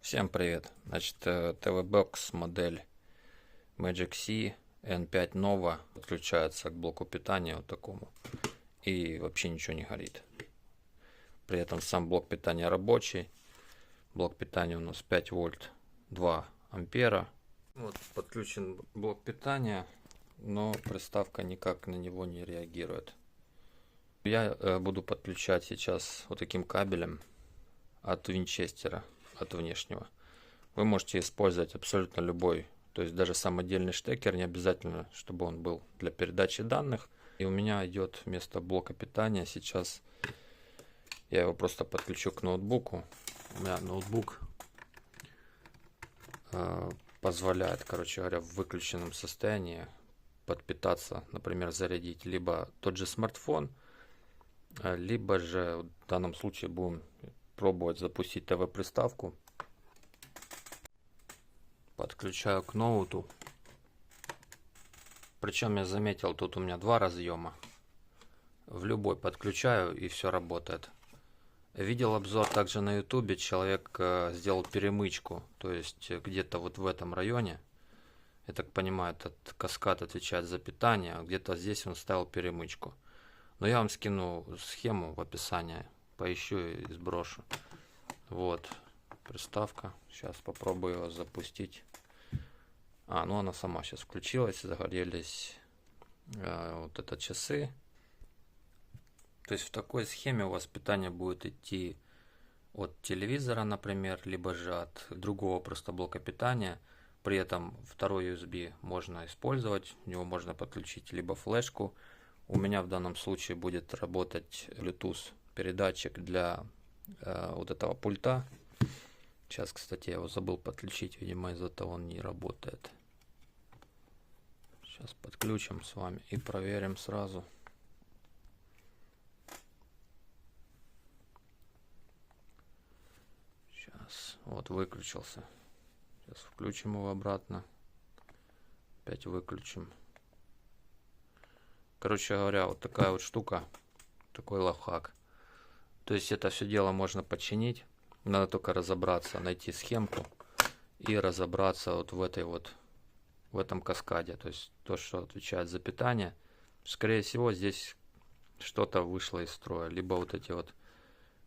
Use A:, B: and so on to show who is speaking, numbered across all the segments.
A: Всем привет! Значит, TV-Box модель Magic C N5 Nova подключается к блоку питания вот такому и вообще ничего не горит. При этом сам блок питания рабочий. Блок питания у нас 5 вольт 2 ампера. Вот подключен блок питания, но приставка никак на него не реагирует. Я буду подключать сейчас вот таким кабелем от винчестера, от внешнего. Вы можете использовать абсолютно любой, то есть даже самодельный штекер, не обязательно, чтобы он был для передачи данных. И у меня идет вместо блока питания сейчас, я его просто подключу к ноутбуку. У меня ноутбук позволяет, короче говоря, в выключенном состоянии подпитаться, например, зарядить либо тот же смартфон, либо же в данном случае будем пробовать запустить ТВ-приставку. Подключаю к ноуту. Причем я заметил, тут у меня два разъема. В любой подключаю и все работает. Видел обзор также на ютубе, человек сделал перемычку, то есть где-то вот в этом районе, я так понимаю, этот каскад отвечает за питание, а где-то здесь он ставил перемычку. Но я вам скину схему в описании, поищу и сброшу. Вот приставка, сейчас попробую его запустить. Ну она сама сейчас включилась, загорелись вот это часы. То есть в такой схеме у вас питание будет идти от телевизора, например, либо же от другого просто блока питания. При этом второй USB можно использовать, в него можно подключить либо флешку. У меня в данном случае будет работать Bluetooth передатчик для вот этого пульта. Сейчас, кстати, я его забыл подключить, видимо, из-за того он не работает. Сейчас подключим с вами и проверим сразу. Сейчас, вот выключился. Сейчас включим его обратно. Опять выключим. Короче говоря, вот такая вот штука, такой лайфхак. То есть это все дело можно починить. Надо только разобраться, найти схемку и разобраться вот в этом каскаде. То есть то, что отвечает за питание. Скорее всего, здесь что-то вышло из строя. Либо вот эти вот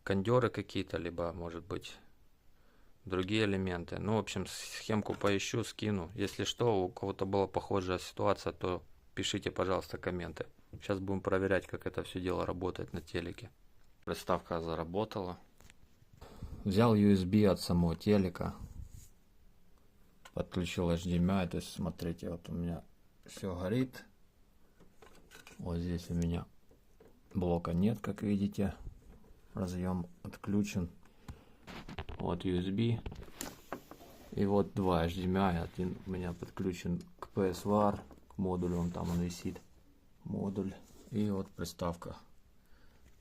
A: кондеры какие-то, либо, может быть, другие элементы. Ну, в общем, схемку поищу, скину. Если что, у кого-то была похожая ситуация, то пишите, пожалуйста, комменты. Сейчас будем проверять, как это все дело работает на телеке. Приставка заработала. Взял USB от самого телека. Подключил HDMI. То есть, смотрите, вот у меня все горит. Вот здесь у меня блока нет, как видите. Разъем отключен. Вот USB. И вот два HDMI. Один у меня подключен к PSVR, к модулю. Там он висит. Модуль. И вот приставка.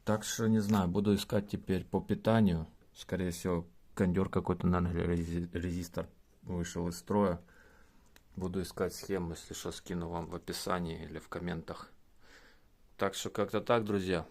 A: Так что не знаю, буду искать теперь по питанию. Скорее всего, кондер какой-то, наверное, резистор вышел из строя. Буду искать схему, если что, скину вам в описании или в комментах. Так что как-то так, друзья.